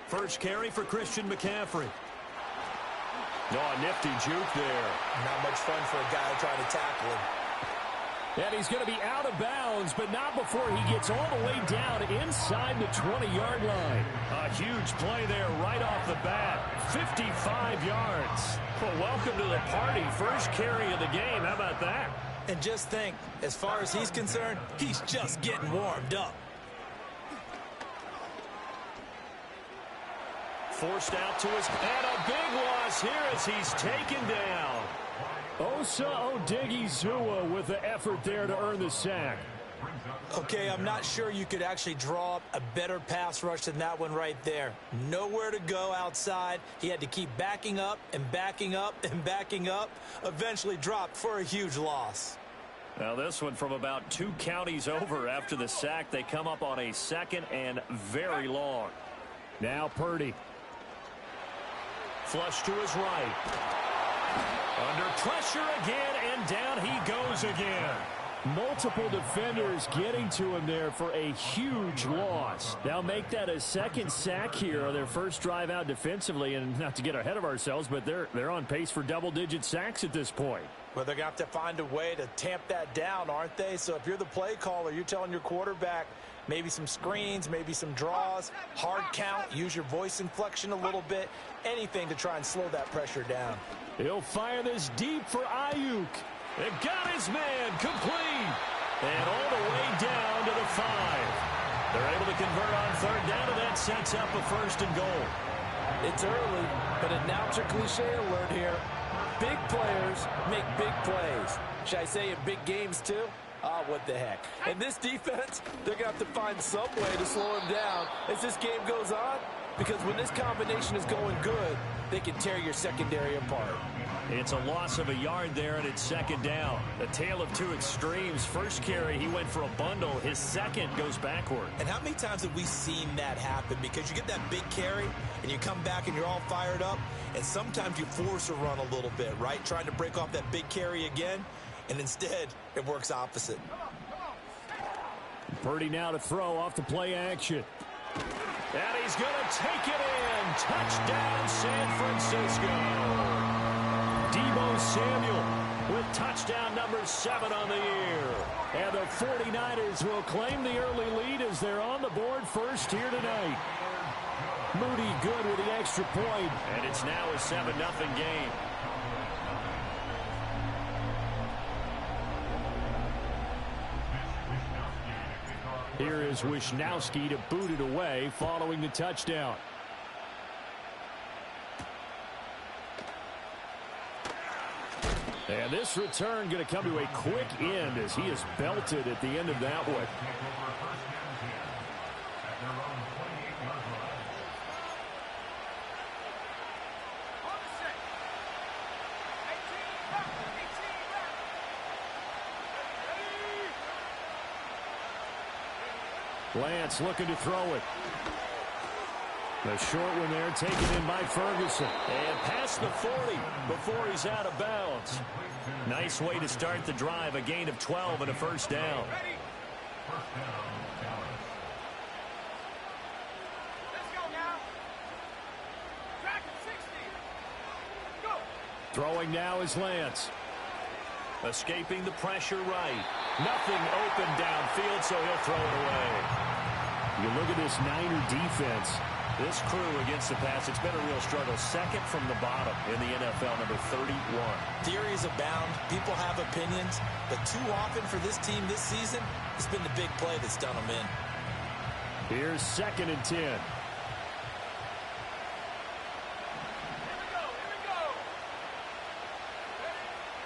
First carry for Christian McCaffrey. Oh, a nifty juke there. Not much fun for a guy trying to tackle him. And he's going to be out of bounds, but not before he gets all the way down inside the 20-yard line. A huge play there right off the bat. 55 yards. Well, welcome to the party. First carry of the game. How about that? And just think, as far as he's concerned, he's just getting warmed up. Forced out to his... And a big loss here as he's taken down. Osa Odighizuwa with the effort there to earn the sack. Okay, I'm not sure you could actually draw up a better pass rush than that one right there. Nowhere to go outside. He had to keep backing up and backing up and backing up. Eventually dropped for a huge loss. Now this one from about 2 counties over after the sack. They come up on a 2nd and very long. Now Purdy. Flush to his right. Under pressure again, and down he goes again. Multiple defenders getting to him there for a huge loss. They'll make that a 2nd sack here on their first drive out defensively, and not to get ahead of ourselves, but they're on pace for double-digit sacks at this point. Well, they're going to have to find a way to tamp that down, aren't they? So if you're the play caller, you're telling your quarterback maybe some screens, maybe some draws, hard count, use your voice inflection a little bit, anything to try and slow that pressure down. He'll fire this deep for Ayuk. It got his man complete. And all the way down to the 5. They're able to convert on 3rd down, and that sets up a 1st and goal. It's early, but announcer cliche alert here. Big players make big plays. Should I say in big games too? Oh, what the heck. And this defense, they're going to have to find some way to slow him down as this game goes on, because when this combination is going good, they can tear your secondary apart. It's a loss of a yard there, and it's 2nd down. A tale of 2 extremes. First carry, he went for a bundle. His 2nd goes backward. And how many times have we seen that happen? Because you get that big carry, and you come back and you're all fired up, and sometimes you force a run a little bit, right? Trying to break off that big carry again, and instead it works opposite. Purdy now to throw off the play action. And he's going to take it in. Touchdown, San Francisco. Deebo Samuel with touchdown number 7 on the year. And the 49ers will claim the early lead as they're on the board first here tonight. Moody good with the extra point. And it's now a 7-0 game. Here is Wisnowski to boot it away following the touchdown. And this return going to come to a quick end as he is belted at the end of that one. Lance looking to throw it. The short one there taken in by Ferguson. And past the 40 before he's out of bounds. Nice way to start the drive. A gain of 12 and a 1st down. Throwing now is Lance. Escaping the pressure right. Nothing open downfield, so he'll throw it away. You look at this Niner defense. This crew against the pass, it's been a real struggle. 2nd from the bottom in the NFL, number 31. Theories abound. People have opinions. But too often for this team this season, it's been the big play that's done them in. Here's 2nd and 10.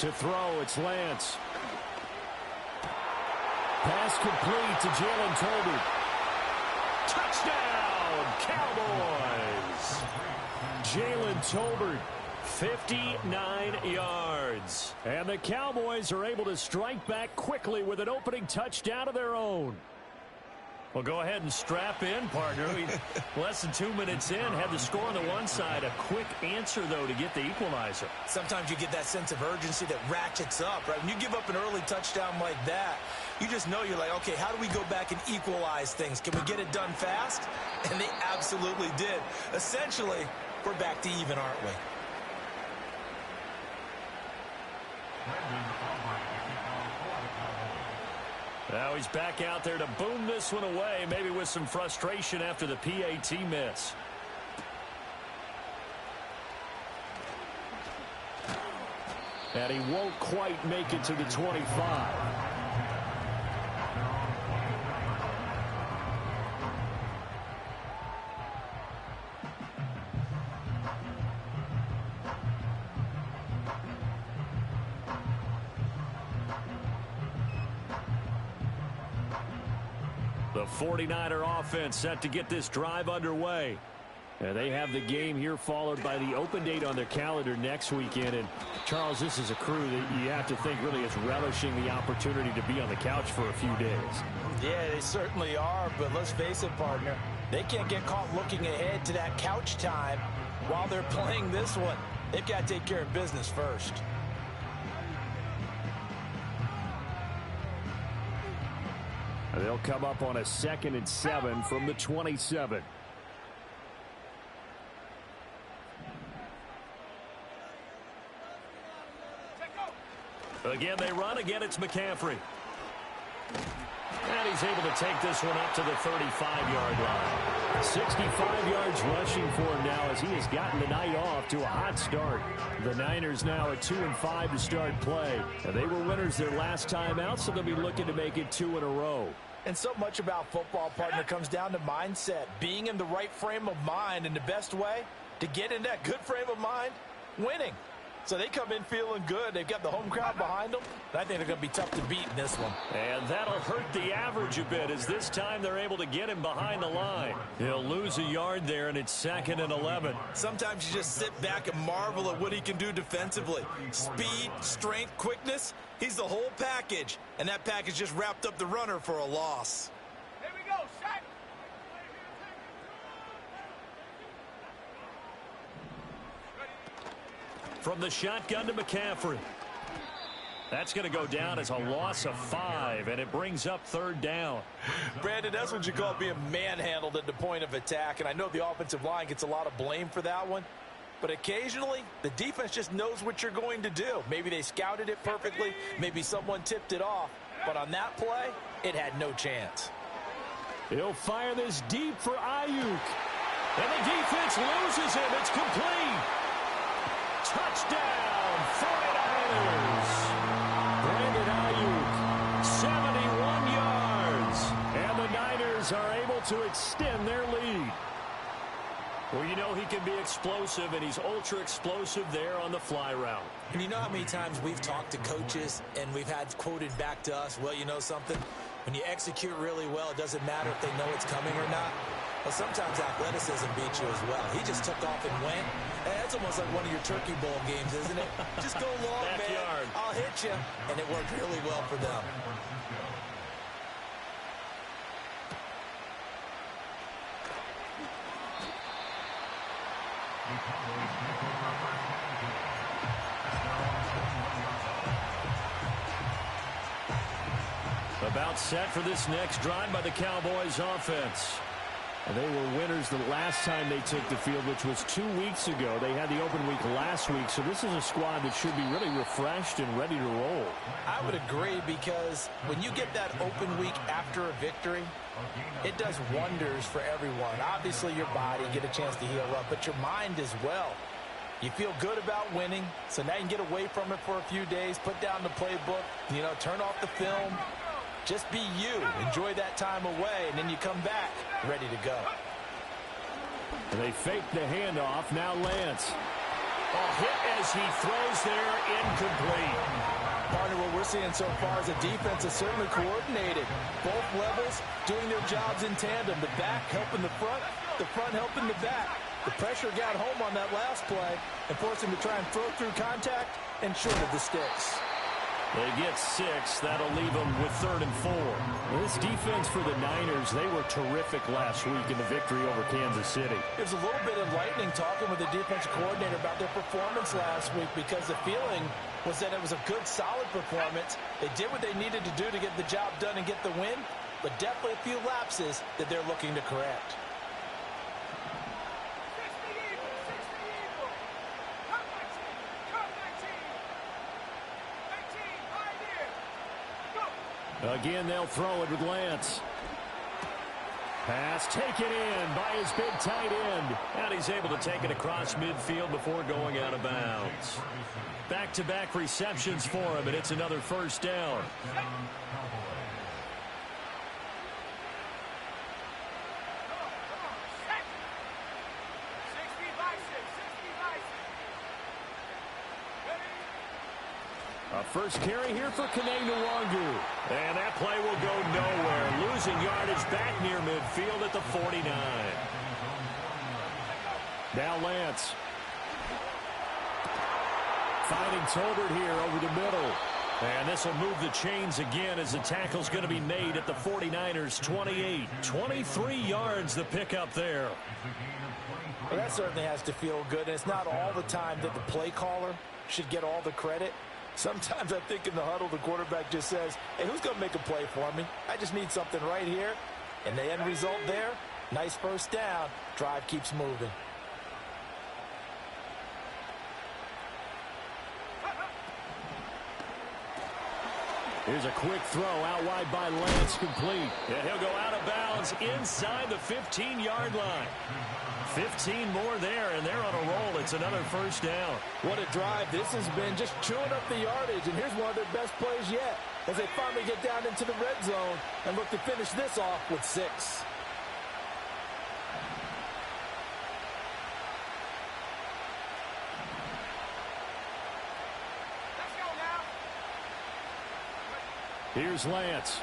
To throw, it's Lance. Pass complete to Jalen Tolbert. Touchdown, Cowboys! Jalen Tolbert, 59 yards. And the Cowboys are able to strike back quickly with an opening touchdown of their own. Well, go ahead and strap in, partner. Less than 2 minutes in, had the score on the one side. A quick answer, though, to get the equalizer. Sometimes you get that sense of urgency that ratchets up, right? When you give up an early touchdown like that, you just know you're like, okay, how do we go back and equalize things? Can we get it done fast? And they absolutely did. Essentially, we're back to even, aren't we? Now he's back out there to boom this one away, maybe with some frustration after the PAT miss. And he won't quite make it to the 25. The 49er offense set to get this drive underway. And they have the game here followed by the open date on their calendar next weekend. And, Charles, this is a crew that you have to think really is relishing the opportunity to be on the couch for a few days. Yeah, they certainly are, but let's face it, partner. They can't get caught looking ahead to that couch time while they're playing this one. They've got to take care of business first. They'll come up on a 2nd and 7 from the 27. Again, they run. Again, it's McCaffrey. And he's able to take this one up to the 35-yard line. 65 yards rushing for him now as he has gotten the night off to a hot start. The Niners now at 2-5 to start play. And they were winners their last time out, so they'll be looking to make it 2 in a row. And so much about football, partner, comes down to mindset. Being in the right frame of mind, and the best way to get in that good frame of mind, winning. So they come in feeling good. They've got the home crowd behind them. And I think they're going to be tough to beat in this one. And that'll hurt the average a bit as this time they're able to get him behind the line. He'll lose a yard there, and it's 2nd and 11. Sometimes you just sit back and marvel at what he can do defensively. Speed, strength, quickness. He's the whole package. And that package just wrapped up the runner for a loss. Here we go, Shaq. From the shotgun to McCaffrey. That's going to go down as a loss of 5, and it brings up 3rd down. Brandon, that's what you call being manhandled at the point of attack, and I know the offensive line gets a lot of blame for that one, but occasionally the defense just knows what you're going to do. Maybe they scouted it perfectly, maybe someone tipped it off, but on that play, it had no chance. He'll fire this deep for Ayuk, and the defense loses him. It's complete. Touchdown, 49ers. Brandon Ayuk, 71 yards. And the Niners are able to extend their lead. Well, you know he can be explosive, and he's ultra explosive there on the fly route. And you know how many times we've talked to coaches and we've had quoted back to us, well, you know something? When you execute really well, it doesn't matter if they know it's coming or not. Well, sometimes athleticism beats you as well. He just took off and went. And that's almost like one of your Turkey Bowl games, isn't it? Just go long, man. I'll hit you. And it worked really well for them. About set for this next drive by the Cowboys offense. And they were winners the last time they took the field, which was 2 weeks ago. They had the open week last week, so this is a squad that should be really refreshed and ready to roll. I would agree, because when you get that open week after a victory, it does wonders for everyone. Obviously, your body, get a chance to heal up, but your mind as well. You feel good about winning, so now you can get away from it for a few days, put down the playbook, turn off the film. Just be you. Enjoy that time away, and then you come back ready to go. And they fake the handoff. Now Lance. A hit as he throws there, incomplete. Partner, what we're seeing so far is a defense is certainly coordinated. Both levels doing their jobs in tandem. The back helping the front helping the back. The pressure got home on that last play and forced him to try and throw through contact and short of the sticks. They get 6. That'll leave them with 3rd and 4. This defense for the Niners, they were terrific last week in the victory over Kansas City. It was a little bit enlightening talking with the defensive coordinator about their performance last week because the feeling was that it was a good, solid performance. They did what they needed to do to get the job done and get the win, but definitely a few lapses that they're looking to correct. Again, they'll throw it with Lance. Pass taken in by his big tight end. And he's able to take it across midfield before going out of bounds. Back-to-back receptions for him, and it's another first down. A first carry here for Kene Nwangu. And that play will go nowhere. Losing yardage back near midfield at the 49. Now Lance. Finding Tolbert here over the middle. And this will move the chains again as the tackle's going to be made at the 49ers 28. 23 yards the pickup there. Well, that certainly has to feel good. And it's not all the time that the play caller should get all the credit. Sometimes I think in the huddle, the quarterback just says, hey, who's going to make a play for me? I just need something right here. And the end result there, nice first down. Drive keeps moving. Here's a quick throw out wide by Lance, complete. And he'll go out of bounds inside the 15-yard line. 15 more there, and they're on a roll. It's another first down. What a drive this has been, just chewing up the yardage. And here's one of their best plays yet as they finally get down into the red zone and look to finish this off with 6. Let's go now. Here's Lance.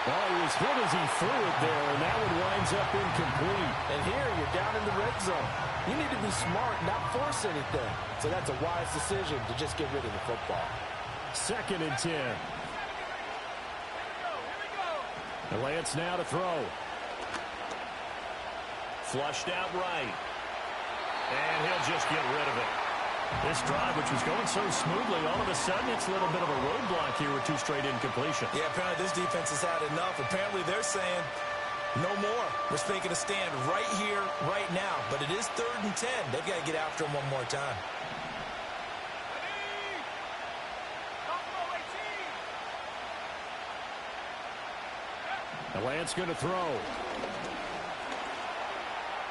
Well, he was hit as he threw it there, and that one winds up incomplete. And here, you're down in the red zone. You need to be smart, not force anything. So that's a wise decision to just get rid of the football. 2nd and 10. And Lance now to throw. Flushed out right. And he'll just get rid of it. This drive, which was going so smoothly, all of a sudden it's a little bit of a roadblock here with 2 straight incompletions. Yeah, apparently this defense has had enough. Apparently they're saying no more. We're thinking to stand right here, right now. But it is 3rd and 10. They've got to get after him one more time. And Lance going to throw.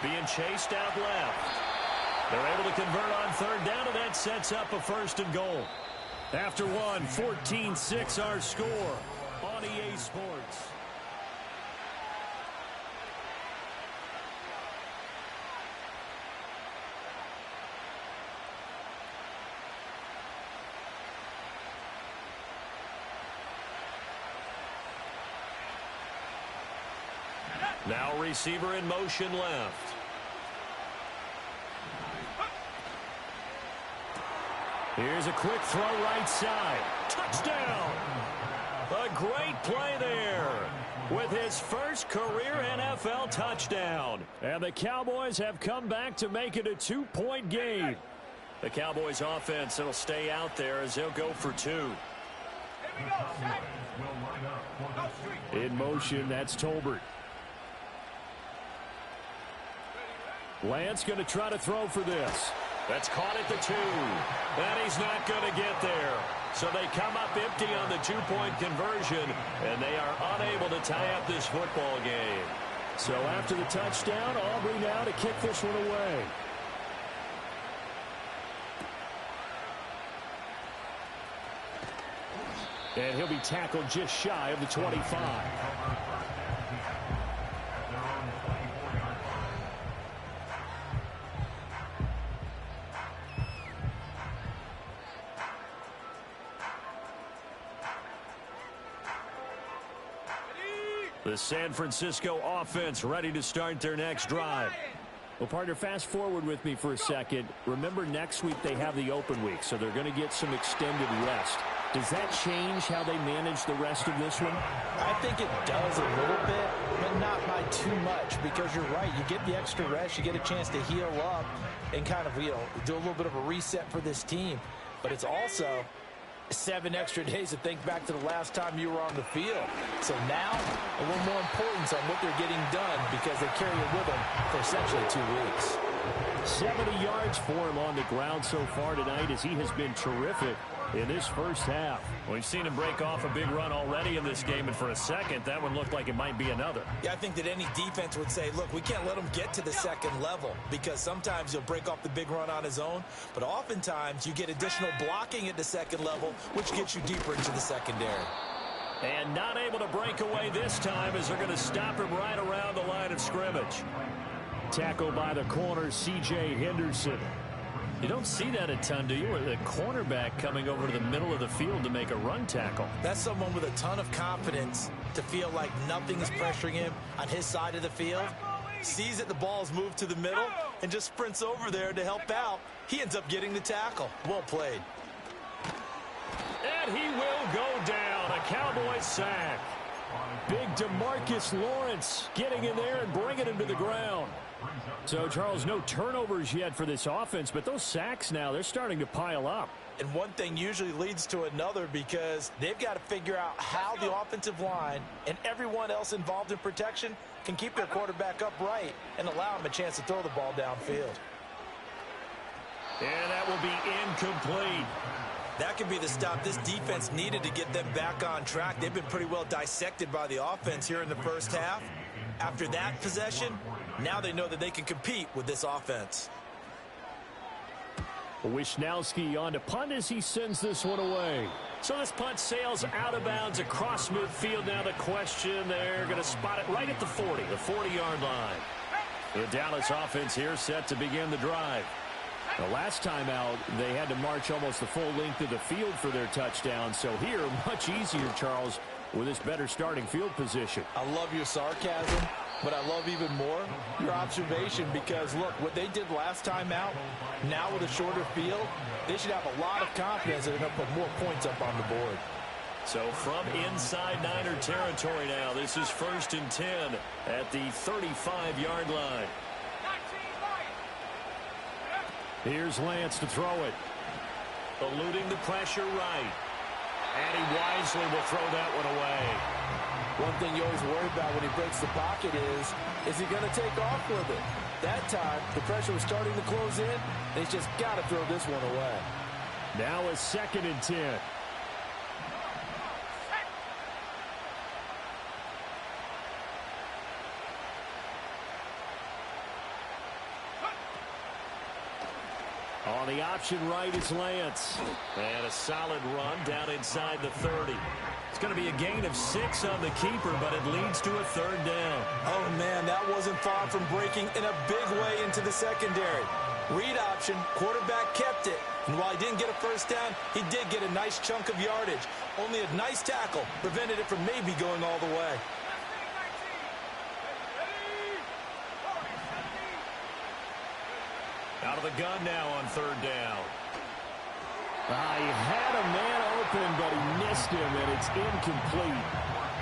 Being chased out left. They're able to convert on 3rd down, and that sets up a 1st and goal. After one, 14-6 our score on EA Sports. Now receiver in motion left. Here's a quick throw right side. Touchdown! A great play there with his first career NFL touchdown. And the Cowboys have come back to make it a 2-point game. The Cowboys offense will stay out there as they'll go for 2. In motion, that's Tolbert. Lance going to try to throw for this. That's caught at the 2. And he's not going to get there. So they come up empty on the 2-point conversion, and they are unable to tie up this football game. So after the touchdown, Aubrey now to kick this one away. And he'll be tackled just shy of the 25. The San Francisco offense ready to start their next drive. Well, partner, fast forward with me for a second. Remember, next week they have the open week, so they're going to get some extended rest. Does that change how they manage the rest of this one? I think it does a little bit, but not by too much, because you're right. You get the extra rest. You get a chance to heal up and kind of, do a little bit of a reset for this team. But it's also 7 extra days to think back to the last time you were on the field. So now, a little more importance on what they're getting done because they carry it with them for essentially 2 weeks. 70 yards for him on the ground so far tonight as he has been terrific in this first half. We've seen him break off a big run already in this game, and for a second, that one looked like it might be another. Yeah, I think that any defense would say, look, we can't let him get to the second level because sometimes he'll break off the big run on his own, but oftentimes you get additional blocking at the second level, which gets you deeper into the secondary. And not able to break away this time as they're going to stop him right around the line of scrimmage. Tackle by the corner, C.J. Henderson. You don't see that a ton, do you? Or the cornerback coming over to the middle of the field to make a run tackle. That's someone with a ton of confidence to feel like nothing is pressuring him on his side of the field. Sees that the ball is moved to the middle and just sprints over there to help out. He ends up getting the tackle. Well played. And he will go down. A Cowboys sack. Big DeMarcus Lawrence getting in there and bringing him to the ground. So, Charles, no turnovers yet for this offense, but those sacks now, they're starting to pile up. And one thing usually leads to another because they've got to figure out how the offensive line and everyone else involved in protection can keep their quarterback upright and allow him a chance to throw the ball downfield. And that will be incomplete. That could be the stop this defense needed to get them back on track. They've been pretty well dissected by the offense here in the first half. After that possession, now they know that they can compete with this offense. Wishnowski on to punt as he sends this one away. So this punt sails out of bounds across midfield. Now the question, they're going to spot it right at the 40, the 40-yard line. The Dallas offense here set to begin the drive. The last time out, they had to march almost the full length of the field for their touchdown. So here, much easier, Charles, with this better starting field position. I love your sarcasm, but I love even more your observation because, look, what they did last time out, now with a shorter field, they should have a lot of confidence that they're going to put more points up on the board. So from inside Niner territory now, this is 1st and 10 at the 35-yard line. Here's Lance to throw it. Eluding the pressure right. And he wisely will throw that one away. One thing you always worry about when he breaks the pocket is he going to take off with it? That time, the pressure was starting to close in, and he's just got to throw this one away. Now a 2nd and 10. On the option right is Lance. And a solid run down inside the 30. It's going to be a gain of 6 on the keeper, but it leads to a 3rd down. Oh, man, that wasn't far from breaking in a big way into the secondary. Read option, quarterback kept it. And while he didn't get a first down, he did get a nice chunk of yardage. Only a nice tackle prevented it from maybe going all the way. Out of the gun now on 3rd down. He had a man open, but he missed him, and it's incomplete.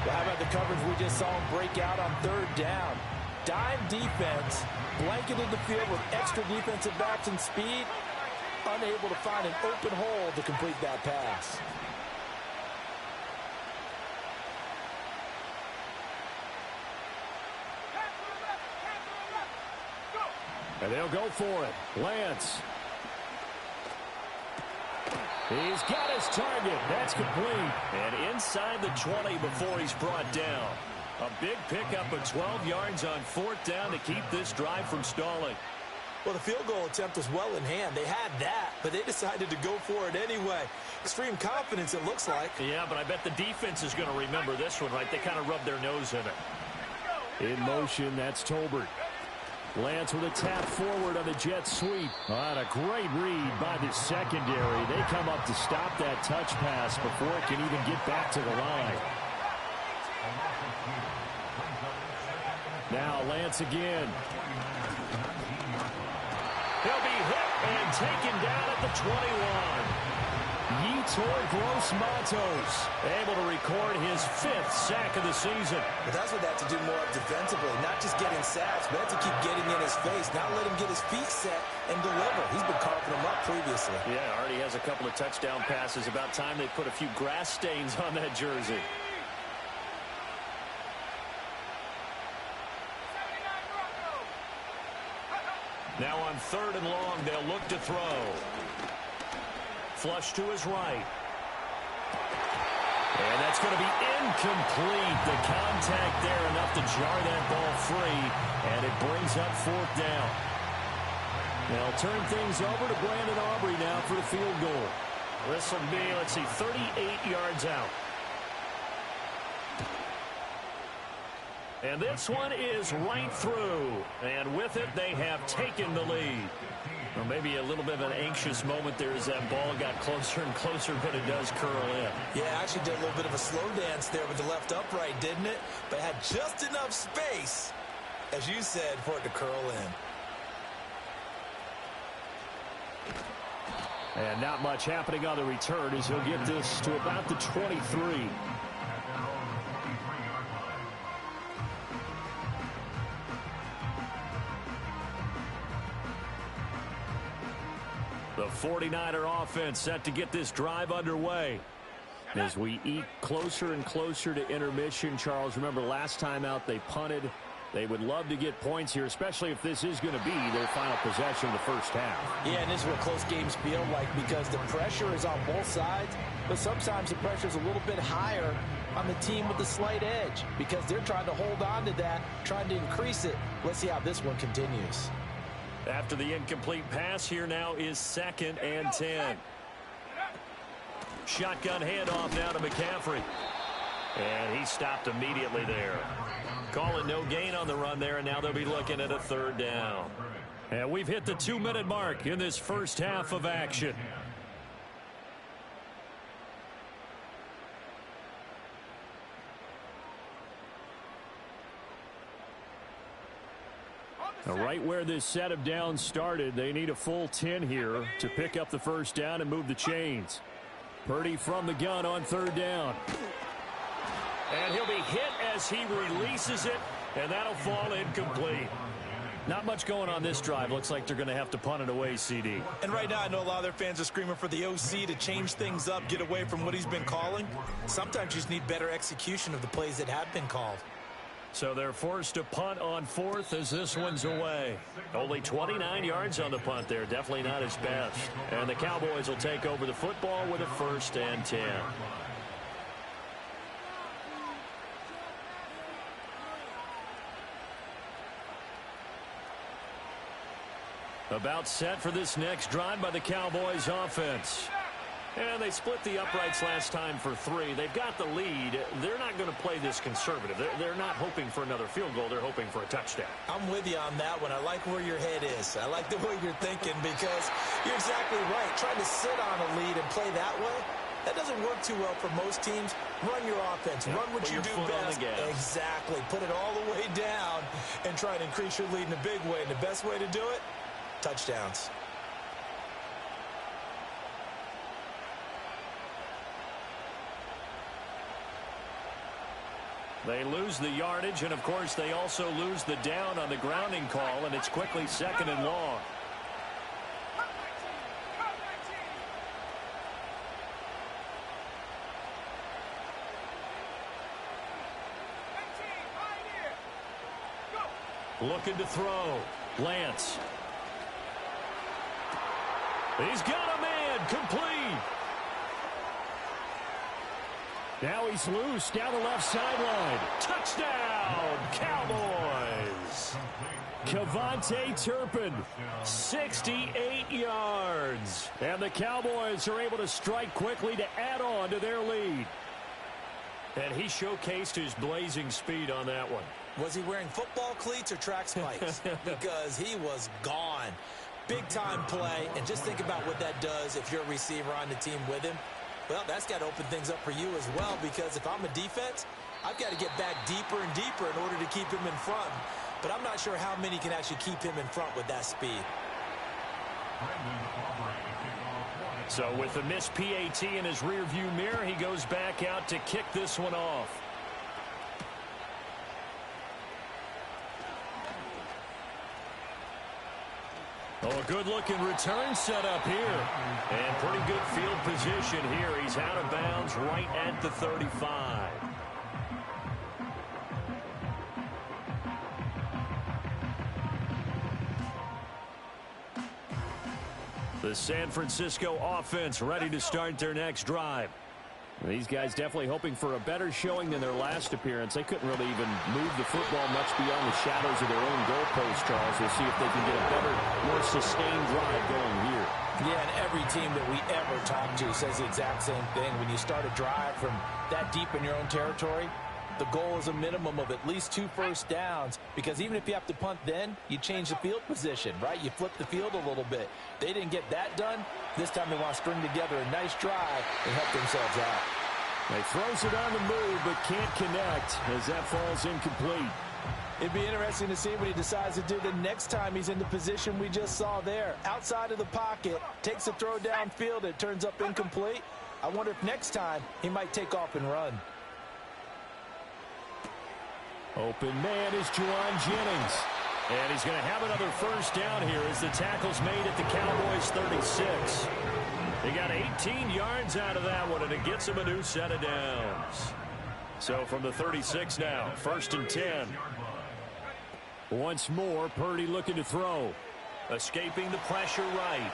Well, how about the coverage we just saw him break out on 3rd down? Dime defense, blanketed the field with extra defensive backs and speed, unable to find an open hole to complete that pass. And they'll go for it. Lance. He's got his target. That's complete. And inside the 20 before he's brought down. A big pickup of 12 yards on 4th down to keep this drive from stalling. Well, the field goal attempt was well in hand. They had that, but they decided to go for it anyway. Extreme confidence, it looks like. Yeah, but I bet the defense is going to remember this one, right? They kind of rubbed their nose in it. In motion, that's Tolbert. Lance with a tap forward on the jet sweep. And a great read by the secondary. They come up to stop that touch pass before it can even get back to the line. Now Lance again. He'll be hit and taken down at the 21. Yetur Gross-Matos able to record his 5th sack of the season. But that's what they have to do more of defensively, not just getting sacks, but have to keep getting in his face, not let him get his feet set and deliver. He's been carving them up previously. Yeah, already has a couple of touchdown passes. About time they put a few grass stains on that jersey. Now on 3rd and long, they'll look to throw. Flush to his right. And that's going to be incomplete. The contact there enough to jar that ball free. And it brings up 4th down. They'll turn things over to Brandon Aubrey now for the field goal. This will be, let's see, 38 yards out. And this one is right through. And with it, they have taken the lead. Or maybe a little bit of an anxious moment there as that ball got closer and closer, but it does curl in. Yeah, actually did a little bit of a slow dance there with the left upright, didn't it? But had just enough space, as you said, for it to curl in. And not much happening on the return as he'll get this to about the 23. The 49er offense set to get this drive underway. As we eat closer and closer to intermission, Charles, remember last time out they punted. They would love to get points here, especially if this is going to be their final possession of the first half. Yeah, and this is what close games feel like because the pressure is on both sides, but sometimes the pressure is a little bit higher on the team with the slight edge because they're trying to hold on to that, trying to increase it. Let's see how this one continues. After the incomplete pass, here now is 2nd and 10. Shotgun handoff now to McCaffrey. And he stopped immediately there. Calling no gain on the run there, and now they'll be looking at a 3rd down. And we've hit the 2-minute mark in this first half of action. Now, right where this set of downs started, they need a full 10 here to pick up the first down and move the chains. Purdy from the gun on 3rd down. And he'll be hit as he releases it, and that'll fall incomplete. Not much going on this drive. Looks like they're going to have to punt it away, CD. And right now, I know a lot of their fans are screaming for the OC to change things up, get away from what he's been calling. Sometimes you just need better execution of the plays that have been called. So they're forced to punt on 4th as this one's away. Only 29 yards on the punt there. Definitely not his best. And the Cowboys will take over the football with a 1st and 10. About set for this next drive by the Cowboys offense. And they split the uprights last time for 3. They've got the lead. They're not going to play this conservative. They're not hoping for another field goal. They're hoping for a touchdown. I'm with you on that one. I like where your head is. I like the way you're thinking because you're exactly right. Trying to sit on a lead and play that way, that doesn't work too well for most teams. Run your offense. Run what you do best. Exactly. Put it all the way down and try to increase your lead in a big way. And the best way to do it, touchdowns. They lose the yardage, and of course they also lose the down on the grounding call, and it's quickly 2nd and long. Looking to throw. Lance. He's got a man. Complete. Now he's loose down the left sideline. Touchdown, Cowboys. KaVontae Turpin, 68 yards. And the Cowboys are able to strike quickly to add on to their lead. And he showcased his blazing speed on that one. Was he wearing football cleats or track spikes? Because he was gone. Big-time play. And just think about what that does if you're a receiver on the team with him. Well, that's got to open things up for you as well, because if I'm a defense, I've got to get back deeper and deeper in order to keep him in front. But I'm not sure how many can actually keep him in front with that speed. So with the missed PAT in his rearview mirror, he goes back out to kick this one off. Oh, a good-looking return set up here. And pretty good field position here. He's out of bounds right at the 35. The San Francisco offense ready to start their next drive. These guys definitely hoping for a better showing than their last appearance. They couldn't really even move the football much beyond the shadows of their own goalpost, Charles. We'll see if they can get a better, more sustained drive going here. Yeah, and every team that we ever talk to says the exact same thing. When you start a drive from that deep in your own territory, the goal is a minimum of at least 2 first downs, because even if you have to punt then, you change the field position, right? You flip the field a little bit. They didn't get that done. This time they want to string together a nice drive and help themselves out. He throws it on the move but can't connect as that falls incomplete. It'd be interesting to see what he decides to do the next time he's in the position we just saw there. Outside of the pocket, takes a throw downfield, it turns up incomplete. I wonder if next time he might take off and run. Open man is Juwan Jennings. And he's going to have another first down here as the tackle's made at the Cowboys' 36. They got 18 yards out of that one, and it gets him a new set of downs. So from the 36 now, 1st and 10. Once more, Purdy looking to throw. Escaping the pressure right.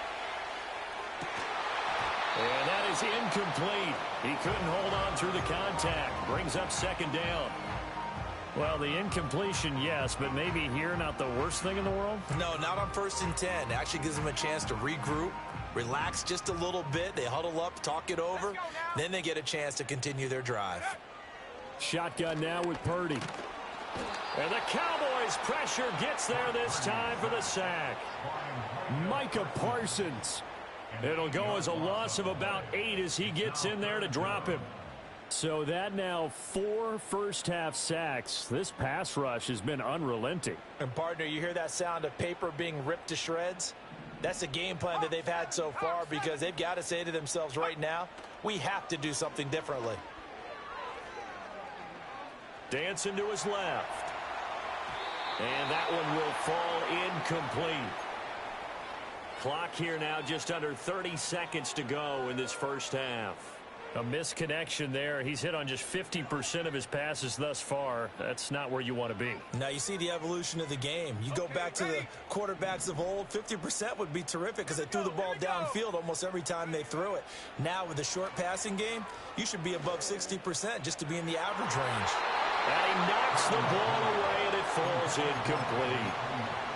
And that is incomplete. He couldn't hold on through the contact. Brings up 2nd down. Well, the incompletion, yes, but maybe here not the worst thing in the world? No, not on 1st and 10. It actually gives them a chance to regroup, relax just a little bit. They huddle up, talk it over. Then they get a chance to continue their drive. Shotgun now with Purdy. And the Cowboys' pressure gets there this time for the sack. Micah Parsons. It'll go as a loss of about 8 as he gets in there to drop him. So that now 4 first-half sacks. This pass rush has been unrelenting. And, partner, you hear that sound of paper being ripped to shreds? That's the game plan that they've had so far, because they've got to say to themselves right now, we have to do something differently. Dancing to his left. And that one will fall incomplete. Clock here now just under 30 seconds to go in this first half. A misconnection there. He's hit on just 50% of his passes thus far. That's not where you want to be. Now you see the evolution of the game. You go back to the quarterbacks of old, 50% would be terrific because they threw the ball downfield almost every time they threw it. Now with the short passing game, you should be above 60% just to be in the average range. And he knocks the ball away and it falls incomplete.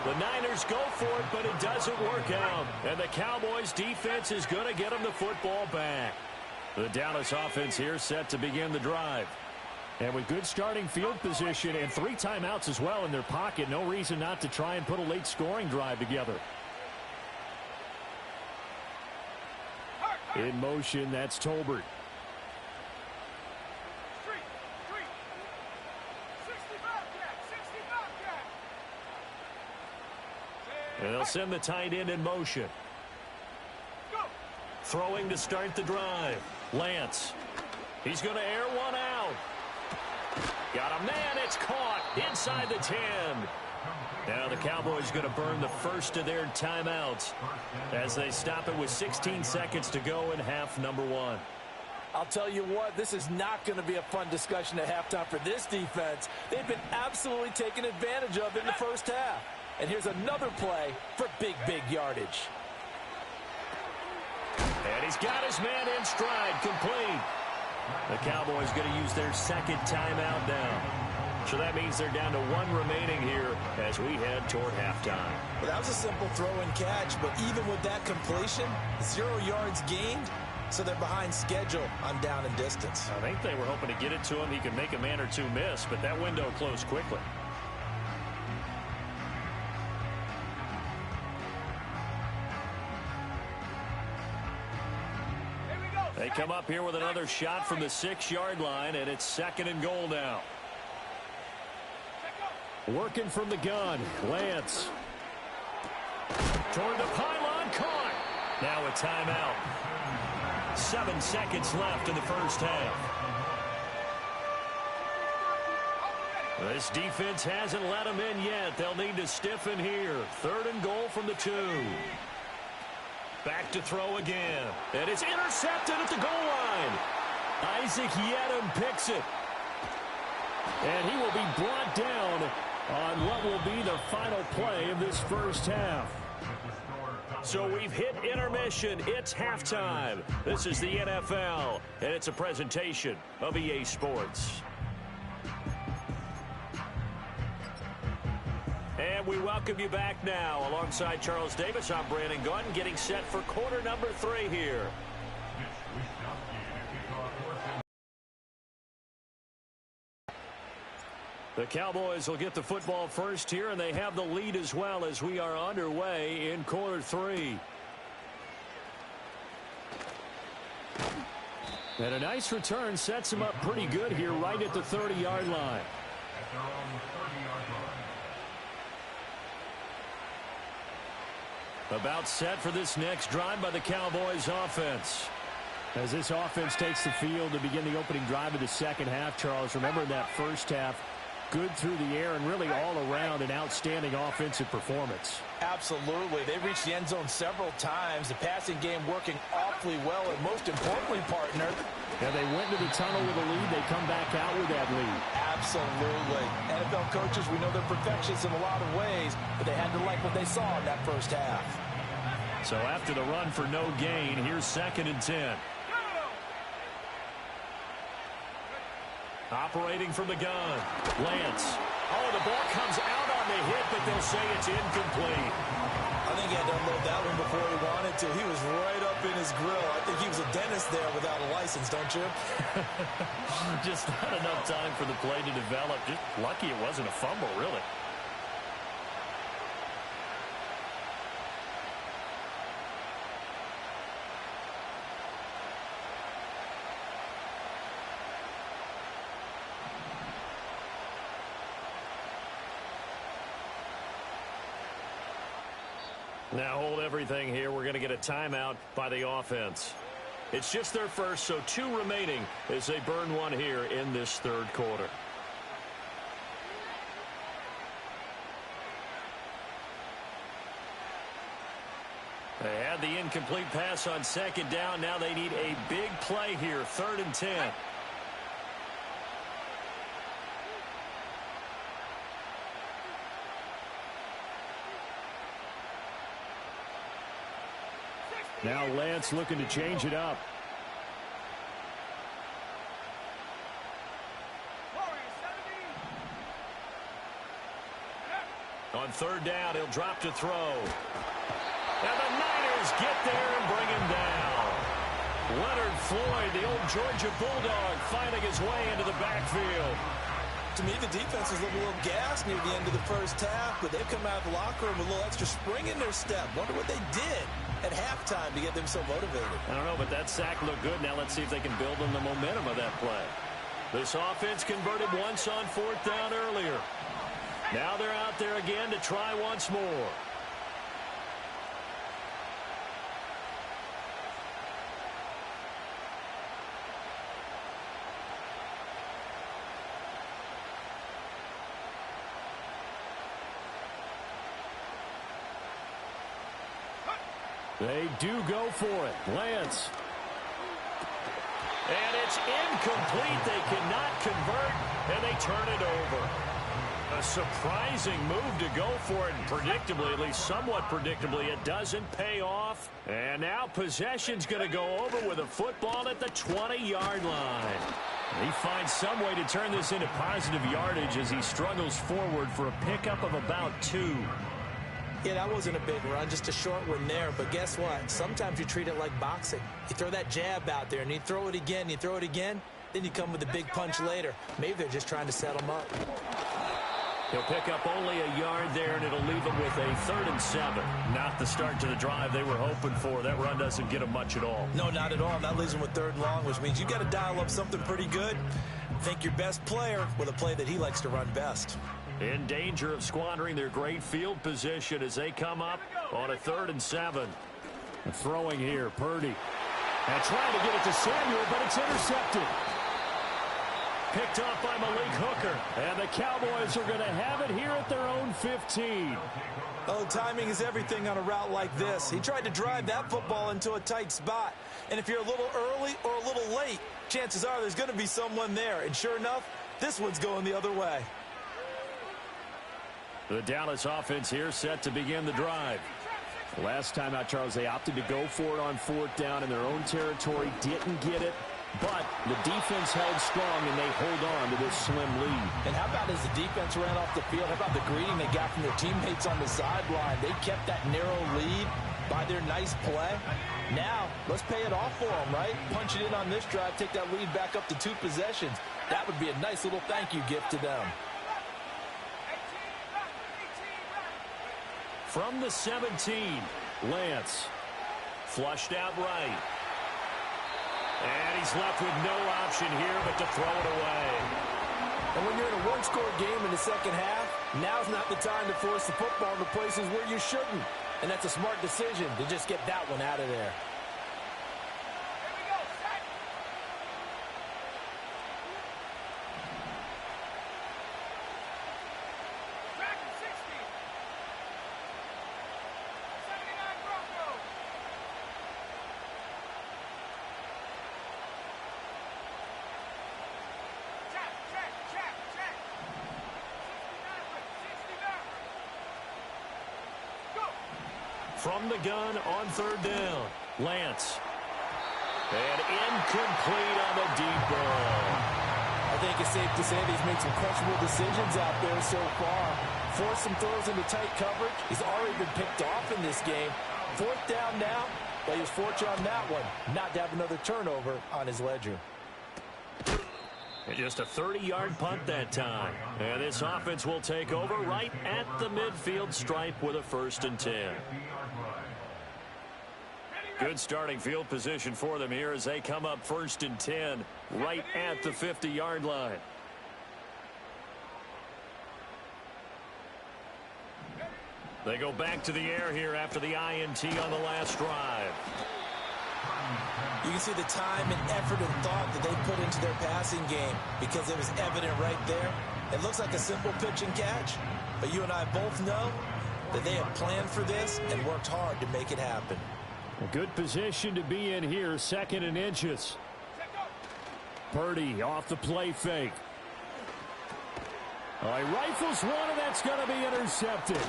The Niners go for it, but it doesn't work out. And the Cowboys defense is going to get them the football back. The Dallas offense here set to begin the drive. And with good starting field position and 3 timeouts as well in their pocket, no reason not to try and put a late scoring drive together. In motion, that's Tolbert. And they'll send the tight end in motion. Throwing to start the drive. Lance. He's going to air one out. Got a man. It's caught inside the 10. Now the Cowboys going to burn the first of their timeouts as they stop it with 16 seconds to go in half number 1. I'll tell you what, this is not going to be a fun discussion at halftime for this defense. They've been absolutely taken advantage of in the first half. And here's another play for big, big yardage. And he's got his man in stride, complete. The Cowboys going to use their second timeout now. So that means they're down to 1 remaining here as we head toward halftime. Well, that was a simple throw and catch, but even with that completion, 0 yards gained, so they're behind schedule on down and distance. I think they were hoping to get it to him. He could make a man or two miss, but that window closed quickly. They come up here with another shot from the 6-yard line, and it's 2nd and goal now. Working from the gun, Lance. Toward the pylon. one caught. Now a timeout. 7 seconds left in the first half. This defense hasn't let them in yet. They'll need to stiffen here. 3rd and goal from the 2. Back to throw again. And it's intercepted at the goal line. Isaac Yiadom picks it. And he will be brought down on what will be the final play of this first half. So we've hit intermission. It's halftime. This is the NFL, and it's a presentation of EA Sports. And we welcome you back now. Alongside Charles Davis, I'm Brandon Gaudin, getting set for quarter number 3 here. The Cowboys will get the football first here, and they have the lead as well as we are underway in quarter 3. And a nice return sets him up pretty good here right at the 30-yard line. About set for this next drive by the Cowboys offense. As this offense takes the field to begin the opening drive of the second half, Charles, remember in that first half, good through the air and really all around an outstanding offensive performance. Absolutely. They reached the end zone several times. The passing game working awfully well. And most importantly, partner, yeah, they went into the tunnel with a lead. They come back out with that lead. Absolutely. NFL coaches, we know they're perfectionists in a lot of ways, but they had to like what they saw in that first half. So after the run for no gain, here's 2nd and 10. Operating from the gun. Lance. Oh, the ball comes out on the hit, but they'll say it's incomplete. I think he had to unload that one before he wanted to. He was right up in his grill. I think he was a dentist there without a license, don't you? Just not enough time for the play to develop. Just lucky it wasn't a fumble, really. Now hold everything here. We're going to get a timeout by the offense. It's just their first, so 2 remaining as they burn one here in this 3rd quarter. They had the incomplete pass on 2nd down. Now they need a big play here, 3rd and 10. Now Lance looking to change it up. On 3rd down, he'll drop to throw. And the Niners get there and bring him down. Leonard Floyd, the old Georgia Bulldog, finding his way into the backfield. To me, the defense was looking a little gassed near the end of the first half, but they've come out of the locker room with a little extra spring in their step. Wonder what they did at halftime to get them so motivated. I don't know, but that sack looked good. Now let's see if they can build on the momentum of that play. This offense converted once on 4th down earlier. Now they're out there again to try once more. They do go for it. Lance. And it's incomplete. They cannot convert, and they turn it over. A surprising move to go for it, and predictably, at least somewhat predictably, it doesn't pay off. And now possession's going to go over with a football at the 20-yard line. He finds some way to turn this into positive yardage as he struggles forward for a pickup of about 2. Yeah, that wasn't a big run, just a short one there. But guess what? Sometimes you treat it like boxing. You throw that jab out there, and you throw it again, you throw it again, then you come with a big punch later. Maybe they're just trying to set them up. He'll pick up only a yard there, and it'll leave him with a 3rd and 7. Not the start to the drive they were hoping for. That run doesn't get them much at all. No, not at all. That leaves him with 3rd and long, which means you got to dial up something pretty good. Think your best player with a play that he likes to run best. In danger of squandering their great field position as they come up on a 3rd and 7. Throwing here, Purdy. And trying to get it to Samuel, but it's intercepted. Picked off by Malik Hooker. And the Cowboys are going to have it here at their own 15. Oh, timing is everything on a route like this. He tried to drive that football into a tight spot. And if you're a little early or a little late, chances are there's going to be someone there. And sure enough, this one's going the other way. The Dallas offense here set to begin the drive. Last time out, Charles, they opted to go for it on fourth down in their own territory. Didn't get it, but the defense held strong, and they hold on to this slim lead. And how about as the defense ran off the field, how about the greeting they got from their teammates on the sideline? They kept that narrow lead by their nice play. Now, let's pay it off for them, right? Punch it in on this drive, take that lead back up to 2 possessions. That would be a nice little thank you gift to them. From the 17, Lance. Flushed out right. And he's left with no option here but to throw it away. And when you're in a one-score game in the second half, now's not the time to force the football into places where you shouldn't. And that's a smart decision to just get that one out of there. From the gun on third down, Lance. And incomplete on the deep ball. I think it's safe to say that he's made some questionable decisions out there so far. Forced some throws into tight coverage. He's already been picked off in this game. Fourth down now, but he was fortunate on that one not to have another turnover on his ledger. And just a 30-yard punt that time. And this offense will take over right at the midfield stripe with a 1st and 10. Good starting field position for them here as they come up 1st and 10 right at the 50-yard line. They go back to the air here after the INT on the last drive. You can see the time and effort and thought that they put into their passing game because it was evident right there. It looks like a simple pitch and catch, but you and I both know that they have planned for this and worked hard to make it happen. A good position to be in here, 2nd and inches. Purdy off the play fake. He rifles one, and that's going to be intercepted.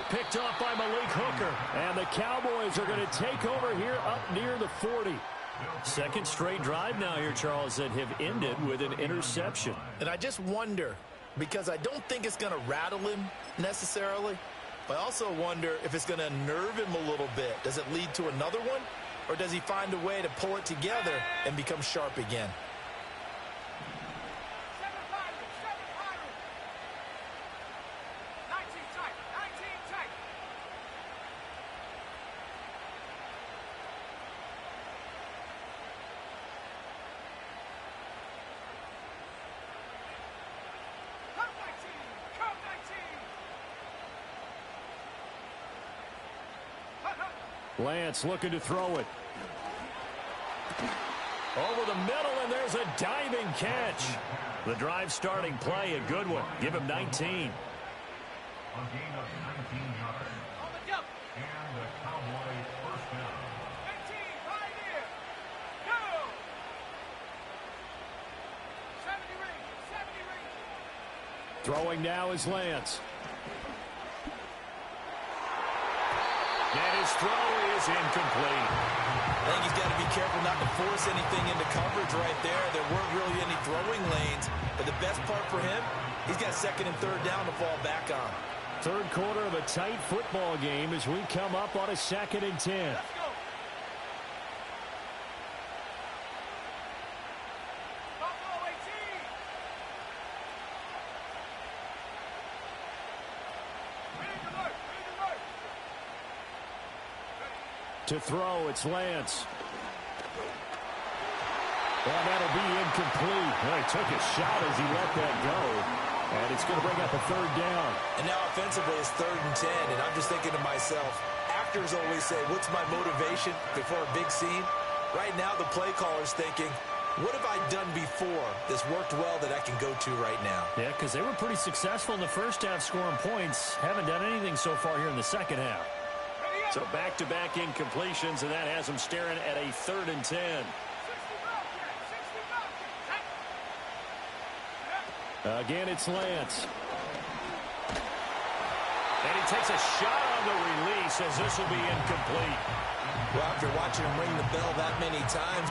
Picked off by Malik Hooker. And the Cowboys are going to take over here up near the 40. Second straight drive now here, Charles, that have ended with an interception. And I just wonder, because I don't think it's going to rattle him necessarily, but I also wonder if it's going to nerve him a little bit. Does it lead to another one? Or does he find a way to pull it together and become sharp again? Lance looking to throw it. Over the middle, and there's a diving catch. The drive starting play, a good one. Give him 19. A gain of 19 yards. And the Cowboys first down. 19, right here. Go! 70 ring. Throwing now is Lance. And his throw is incomplete. I think he's got to be careful not to force anything into coverage right there. There weren't really any throwing lanes. But the best part for him, he's got 2nd and 3rd down to fall back on. Third quarter of a tight football game as we come up on a 2nd and 10. Let's go. Buffalo 18. Ready to work. To throw, it's Lance. And that'll be incomplete. Well, he took a shot as he let that go. And it's going to bring up a 3rd down. And now offensively it's 3rd and 10. And I'm just thinking to myself, after actors always say, what's my motivation before a big scene? Right now, the play caller's thinking, what have I done before that's worked well that I can go to right now? Yeah, because they were pretty successful in the first half scoring points. Haven't done anything so far here in the second half. So back-to-back incompletions, and that has them staring at a 3rd and 10. Again, it's Lance. And he takes a shot on the release as this will be incomplete. Well, after watching him ring the bell that many times,